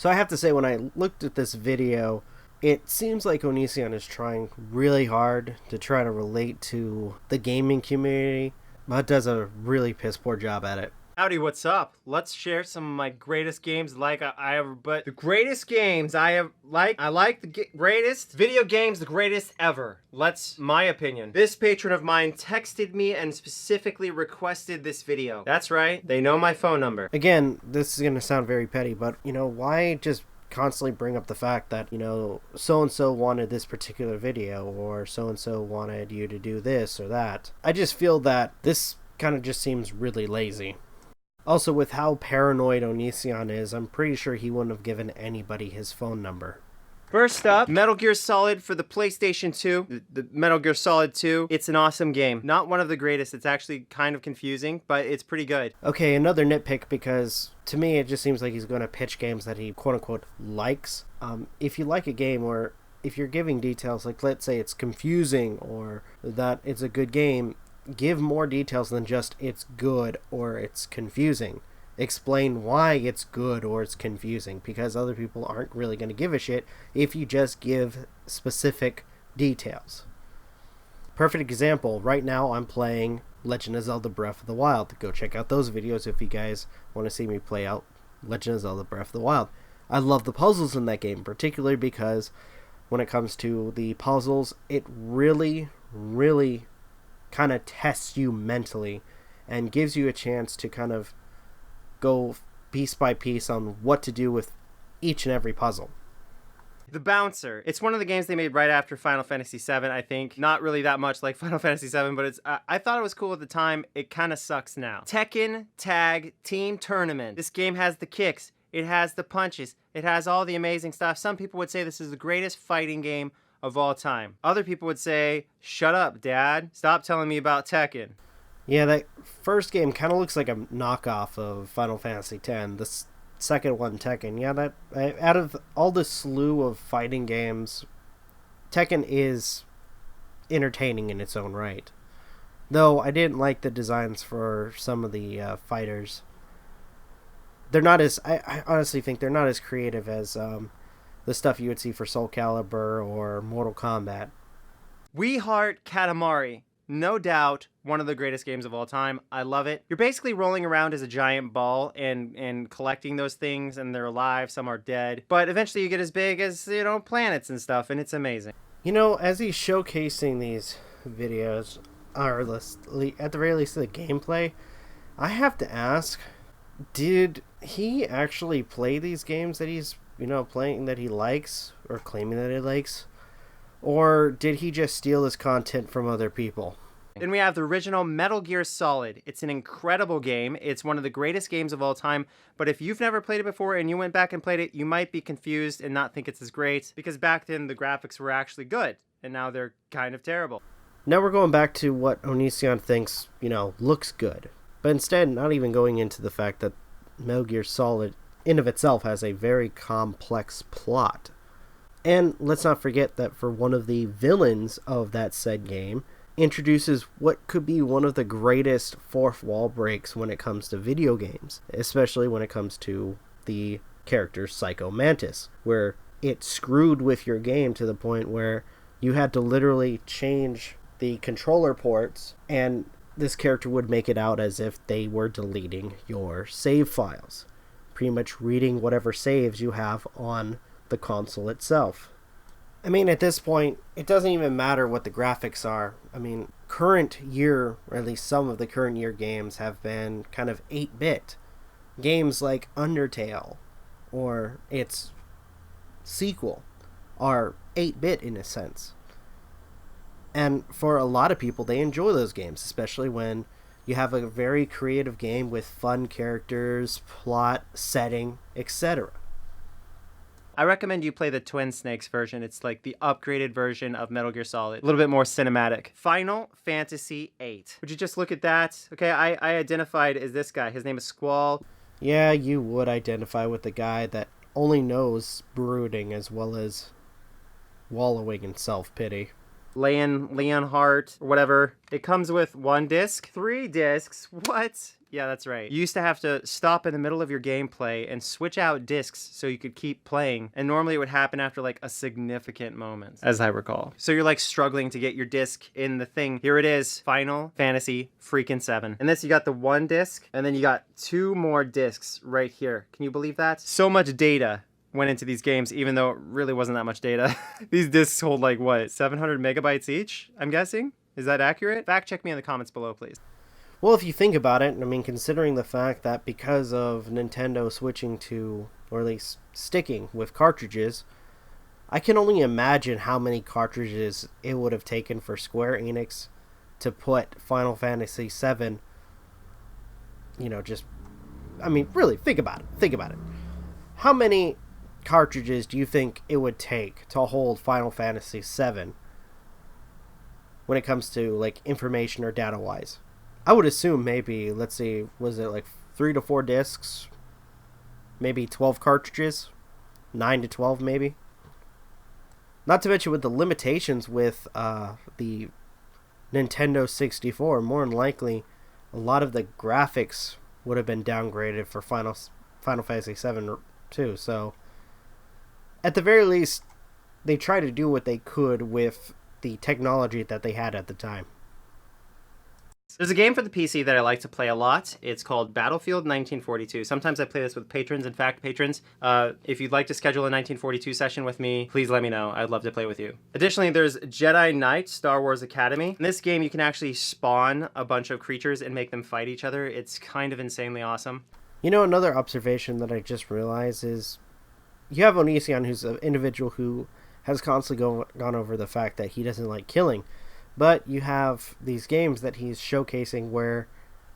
So I have to say, when I looked at this video, it seems like Onision is trying really hard to try to relate to the gaming community, but does a really piss poor job at it. Howdy, what's up? Let's share some of my greatest games I ever, but the greatest games I like the greatest video games, the greatest ever. My opinion. This patron of mine texted me and specifically requested this video. That's right, they know my phone number. Again, this is going to sound very petty, but, why just constantly bring up the fact that, so-and-so wanted this particular video, or so-and-so wanted you to do this or that. I just feel that this kind of just seems really lazy. Also, with how paranoid Onision is, I'm pretty sure he wouldn't have given anybody his phone number. First up, Metal Gear Solid for the PlayStation 2. The Metal Gear Solid 2. It's an awesome game. Not one of the greatest. It's actually kind of confusing, but it's pretty good. Okay, another nitpick, because to me it just seems like he's going to pitch games that he quote-unquote likes. If you like a game, or if you're giving details, like let's say it's confusing or that it's a good game, give more details than just it's good or it's confusing. Explain why it's good or it's confusing, because other people aren't really going to give a shit if you just give specific details. Perfect example, right now I'm playing Legend of Zelda Breath of the Wild. Go check out those videos if you guys want to see me play out Legend of Zelda Breath of the Wild. I love the puzzles in that game, particularly because when it comes to the puzzles, it really kind of tests you mentally and gives you a chance to kind of go piece by piece on what to do with each and every puzzle. The Bouncer. It's one of the games they made right after Final Fantasy VII, I think. Not really that much like Final Fantasy VII, but I thought it was cool at the time. It kind of sucks now. Tekken Tag Team Tournament. This game has the kicks. It has the punches. It has all the amazing stuff. Some people would say this is the greatest fighting game of all time. Other people would say, shut up, Dad. Stop telling me about Tekken. Yeah, that first game kind of looks like a knockoff of Final Fantasy X. The second one, Tekken. Yeah, that out of all the slew of fighting games, Tekken is entertaining in its own right. Though I didn't like the designs for some of the fighters. They're not as... I honestly think they're not as creative as the stuff you would see for Soul Calibur or Mortal Kombat. We Heart Katamari. No doubt one of the greatest games of all time. I love it. You're basically rolling around as a giant ball and collecting those things, and they're alive, some are dead. But eventually you get as big as, planets and stuff, and it's amazing. As he's showcasing these videos, or at the very least the gameplay, I have to ask, did he actually play these games that he's playing, that he likes, or claiming that he likes? Or did he just steal his content from other people? Then we have the original Metal Gear Solid. It's an incredible game. It's one of the greatest games of all time. But if you've never played it before and you went back and played it, you might be confused and not think it's as great. Because back then the graphics were actually good. And now they're kind of terrible. Now we're going back to what Onision thinks, looks good. But instead, not even going into the fact that Metal Gear Solid in of itself has a very complex plot. And let's not forget that for one of the villains of that said game, introduces what could be one of the greatest fourth wall breaks when it comes to video games, especially when it comes to the character Psycho Mantis, where it screwed with your game to the point where you had to literally change the controller ports, and this character would make it out as if they were deleting your save files, pretty much reading whatever saves you have on the console itself. I mean, at this point, it doesn't even matter what the graphics are. I mean, current year, or at least some of the current year games, have been kind of 8-bit. Games like Undertale, or its sequel, are 8-bit in a sense. And for a lot of people, they enjoy those games, especially when you have a very creative game with fun characters, plot, setting, etc. I recommend you play the Twin Snakes version. It's like the upgraded version of Metal Gear Solid. A little bit more cinematic. Final Fantasy VIII. Would you just look at that? Okay, I identified as this guy. His name is Squall. Yeah, you would identify with the guy that only knows brooding as well as wallowing in self-pity. Leonhardt, or whatever. It comes with 1 disc, 3 discs. What? Yeah, that's right. You used to have to stop in the middle of your gameplay and switch out discs so you could keep playing. And normally it would happen after like a significant moment, as I recall. So you're like struggling to get your disc in the thing. Here it is, Final Fantasy freaking 7. And this, you got the 1 disc, and then you got 2 more discs right here. Can you believe that? So much data went into these games, even though it really wasn't that much data. These discs hold like what, 700 megabytes each, I'm guessing? Is that accurate? Fact check me in the comments below, please. Well, if you think about it, I mean, considering the fact that because of Nintendo switching to, or at least sticking with cartridges, I can only imagine how many cartridges it would have taken for Square Enix to put Final Fantasy VII, I mean, really, think about it. How many cartridges do you think it would take to hold Final Fantasy VII when it comes to, like, information or data-wise? I would assume maybe, let's see, was it like 3 to 4 discs? Maybe 12 cartridges? 9 to 12 maybe? Not to mention with the limitations with the Nintendo 64, more than likely a lot of the graphics would have been downgraded for Final Fantasy VII too. So at the very least, they tried to do what they could with the technology that they had at the time. There's a game for the PC that I like to play a lot. It's called Battlefield 1942. Sometimes I play this with patrons. In fact, patrons, if you'd like to schedule a 1942 session with me, please let me know. I'd love to play with you. Additionally, there's Jedi Knight Star Wars Academy. In this game, you can actually spawn a bunch of creatures and make them fight each other. It's kind of insanely awesome. Another observation that I just realized is you have Onision, who's an individual who has constantly gone over the fact that he doesn't like killing. But you have these games that he's showcasing where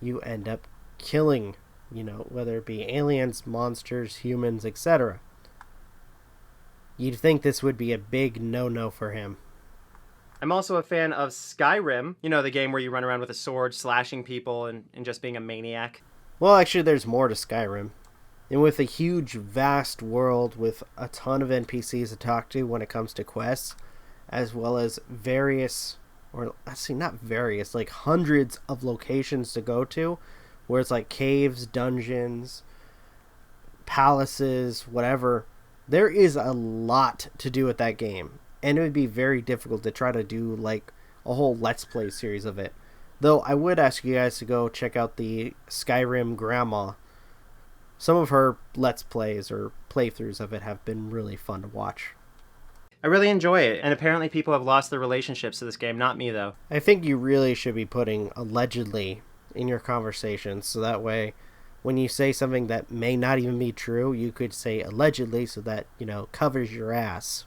you end up killing, whether it be aliens, monsters, humans, etc. You'd think this would be a big no-no for him. I'm also a fan of Skyrim, the game where you run around with a sword, slashing people and just being a maniac. Well, actually, there's more to Skyrim. And with a huge, vast world with a ton of NPCs to talk to when it comes to quests, as well as various... or actually not various, like hundreds of locations to go to, where it's like caves, dungeons, palaces, whatever. There is a lot to do with that game, and it would be very difficult to try to do like a whole Let's Play series of it. Though I would ask you guys to go check out the Skyrim Grandma. Some of her Let's Plays or playthroughs of it have been really fun to watch. I really enjoy it, and apparently people have lost their relationships to this game, not me though. I think you really should be putting allegedly in your conversations, so that way when you say something that may not even be true, you could say allegedly, so that, covers your ass.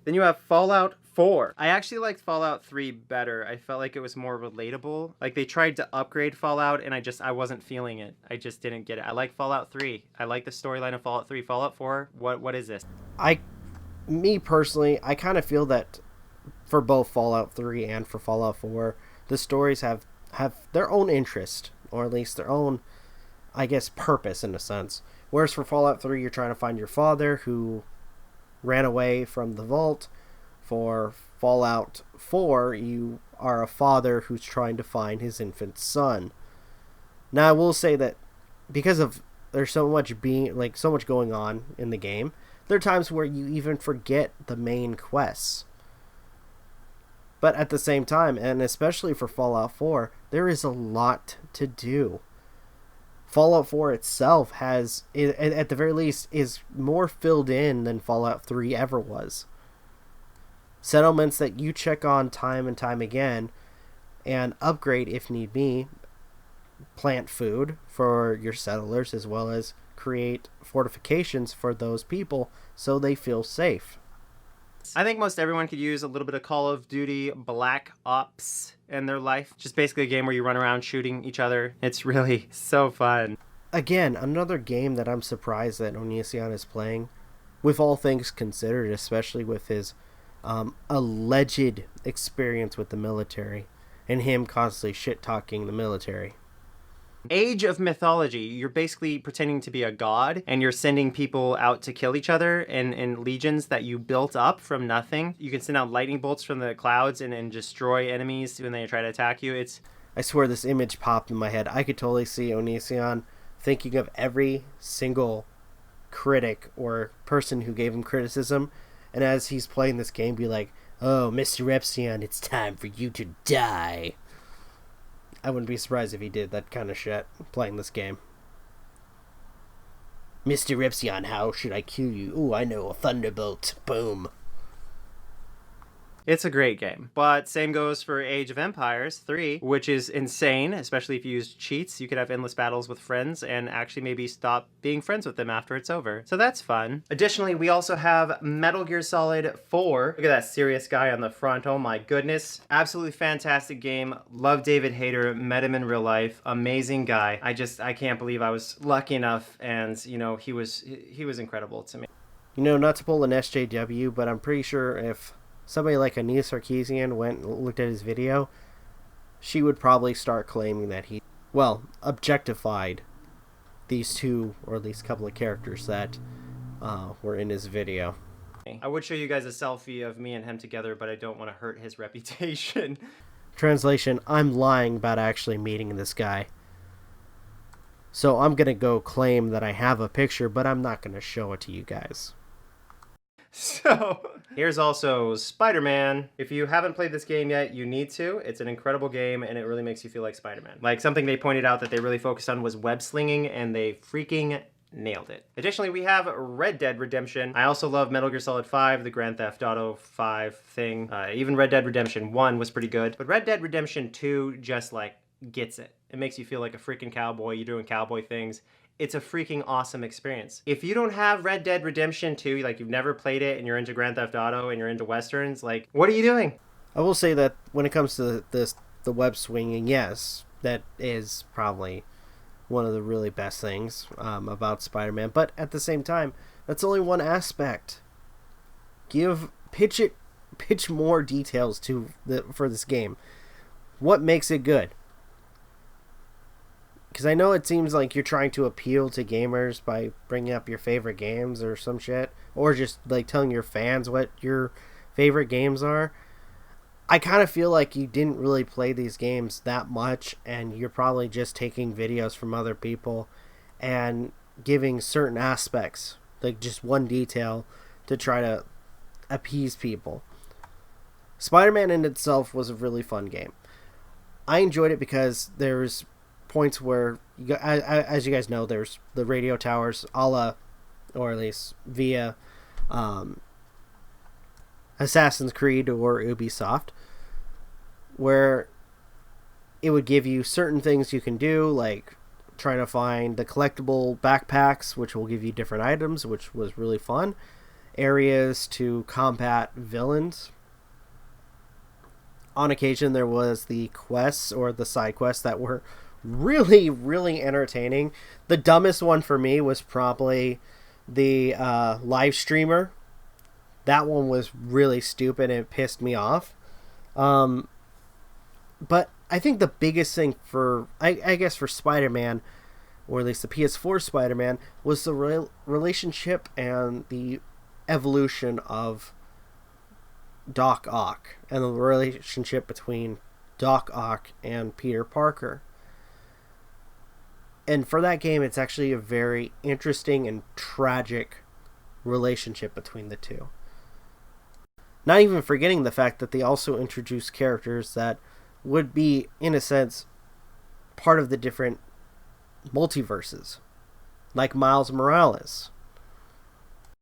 Then you have Fallout 4. I actually liked Fallout 3 better. I felt like it was more relatable. Like they tried to upgrade Fallout and I wasn't feeling it. I just didn't get it. I like Fallout 3. I like the storyline of Fallout 3. Fallout 4, what is this? Me personally, I kind of feel that for both Fallout 3 and for Fallout 4, the stories have their own interest, or at least their own, I guess, purpose in a sense. Whereas for Fallout 3, you're trying to find your father who ran away from the vault. For Fallout 4, you are a father who's trying to find his infant son. Now, I will say that because of there's so much going on in the game, there are times where you even forget the main quests. But at the same time, and especially for Fallout 4, there is a lot to do. Fallout 4 itself has, at the very least, is more filled in than Fallout 3 ever was. Settlements that you check on time and time again, and upgrade if need be, plant food for your settlers, as well as create fortifications for those people so they feel safe. I think most everyone could use a little bit of Call of Duty Black Ops in their life. Just basically a game where you run around shooting each other. It's really so fun. Again, another game that I'm surprised that Onision is playing, with all things considered, especially with his alleged experience with the military and him constantly shit-talking the military. Age of Mythology. You're basically pretending to be a god, and you're sending people out to kill each other in legions that you built up from nothing. You can send out lightning bolts from the clouds and destroy enemies when they try to attack you. I swear this image popped in my head. I could totally see Onision thinking of every single critic or person who gave him criticism, and as he's playing this game, be like, "Oh, Mr. Epsilon, it's time for you to die." I wouldn't be surprised if he did that kind of shit playing this game. Mr. Epsilon, how should I kill you? Ooh, I know, a thunderbolt. Boom. It's a great game. But same goes for Age of Empires 3, which is insane, especially if you use cheats. You could have endless battles with friends and actually maybe stop being friends with them after it's over. So that's fun. Additionally, we also have Metal Gear Solid 4. Look at that serious guy on the front. Oh my goodness. Absolutely fantastic game. Love David Hayter. Met him in real life. Amazing guy. I can't believe I was lucky enough, and you know, he was incredible to me. You know, not to pull an SJW, but I'm pretty sure if somebody like Anita Sarkeesian went and looked at his video, she would probably start claiming that he, well, objectified these two, or at least a couple of characters that were in his video. I would show you guys a selfie of me and him together, but I don't want to hurt his reputation. Translation, I'm lying about actually meeting this guy. So I'm going to go claim that I have a picture, but I'm not going to show it to you guys. So, here's also Spider-Man. If you haven't played this game yet, you need to. It's an incredible game, and it really makes you feel like Spider-Man. Like, something they pointed out that they really focused on was web slinging, and they freaking nailed it. Additionally, we have Red Dead Redemption. I also love Metal Gear Solid 5, the Grand Theft Auto 5 thing. Even Red Dead Redemption 1 was pretty good. But Red Dead Redemption 2 just, like, gets it. It makes you feel like a freaking cowboy. You're doing cowboy things. It's a freaking awesome experience. If you don't have Red Dead Redemption 2, like you've never played it and you're into Grand Theft Auto and you're into Westerns, like, what are you doing? I will say that when it comes to the web swinging, yes, that is probably one of the really best things about Spider-Man. But at the same time, that's only one aspect. Pitch more details for this game. What makes it good? Because I know it seems like you're trying to appeal to gamers by bringing up your favorite games or some shit. Or just like telling your fans what your favorite games are. I kind of feel like you didn't really play these games that much. And you're probably just taking videos from other people and giving certain aspects, like just one detail, to try to appease people. Spider-Man in itself was a really fun game. I enjoyed it because there's points where, as you guys know, there's the radio towers, or at least via Assassin's Creed or Ubisoft, where it would give you certain things you can do, like trying to find the collectible backpacks, which will give you different items, which was really fun. Areas to combat villains. On occasion, there was the quests or the side quests that were really, really entertaining. The dumbest one for me was probably the live streamer. That one was really stupid and it pissed me off. But I think the biggest thing for, I guess for Spider-Man, or at least the PS4 Spider-Man, was the relationship and the evolution of Doc Ock and the relationship between Doc Ock and Peter Parker. And for that game, it's actually a very interesting and tragic relationship between the two. Not even forgetting the fact that they also introduced characters that would be, in a sense, part of the different multiverses, like Miles Morales.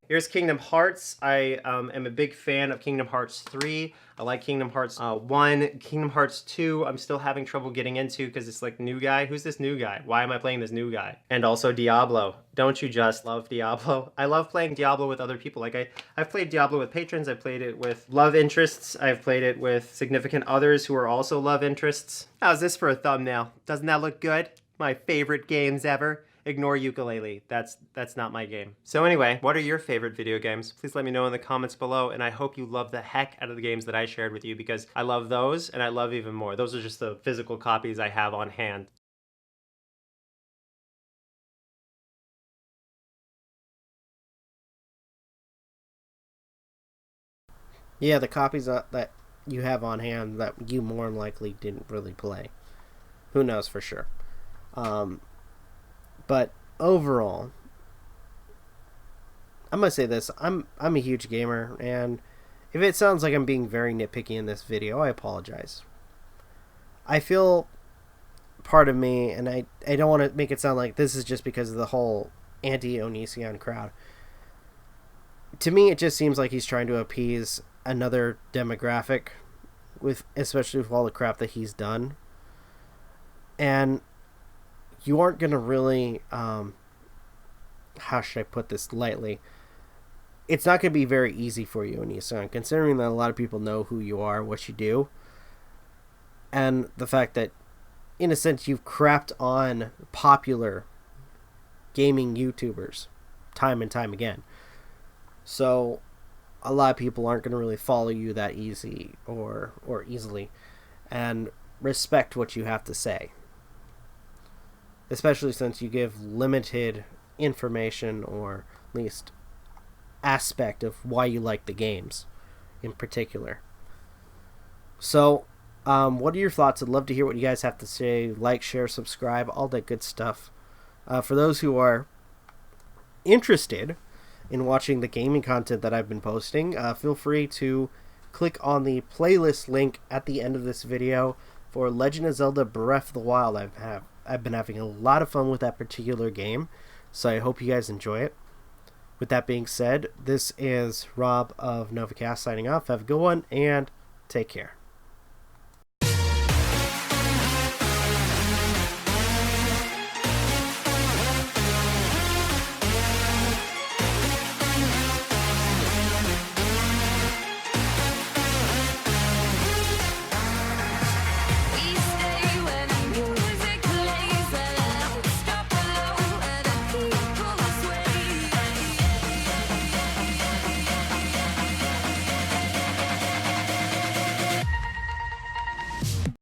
Here's Kingdom Hearts. I am a big fan of Kingdom Hearts 3. I like Kingdom Hearts 1. Kingdom Hearts 2, I'm still having trouble getting into because it's like new guy. Who's this new guy? Why am I playing this new guy? And also Diablo. Don't you just love Diablo? I love playing Diablo with other people. Like I've played Diablo with patrons. I've played it with love interests. I've played it with significant others who are also love interests. How's this for a thumbnail? Doesn't that look good? My favorite games ever. Ignore ukulele. That's not my game. So anyway, what are your favorite video games? Please let me know in the comments below, and I hope you love the heck out of the games that I shared with you, because I love those and I love even more. Those are just the physical copies I have on hand. Yeah, the copies that you have on hand that you more than likely didn't really play. Who knows for sure. Um, but overall, I'm gonna say this: I'm a huge gamer, and if it sounds like I'm being very nitpicky in this video, I apologize. I feel part of me, and I don't want to make it sound like this is just because of the whole anti-Onision crowd. To me, it just seems like he's trying to appease another demographic, with especially with all the crap that he's done, and you aren't gonna really, how should I put this lightly? It's not gonna be very easy for you, Onision, considering that a lot of people know who you are, what you do, and the fact that, in a sense, you've crapped on popular gaming YouTubers time and time again. So a lot of people aren't going to really follow you that easily and respect what you have to say. Especially since you give limited information, or at least aspect of why you like the games in particular. So, what are your thoughts? I'd love to hear what you guys have to say. Like, share, subscribe, all that good stuff. For those who are interested in watching the gaming content that I've been posting, feel free to click on the playlist link at the end of this video for Legend of Zelda Breath of the Wild. I've been having a lot of fun with that particular game, so I hope you guys enjoy it. With that being said, this is Rob of Novakast signing off. Have a good one, and take care.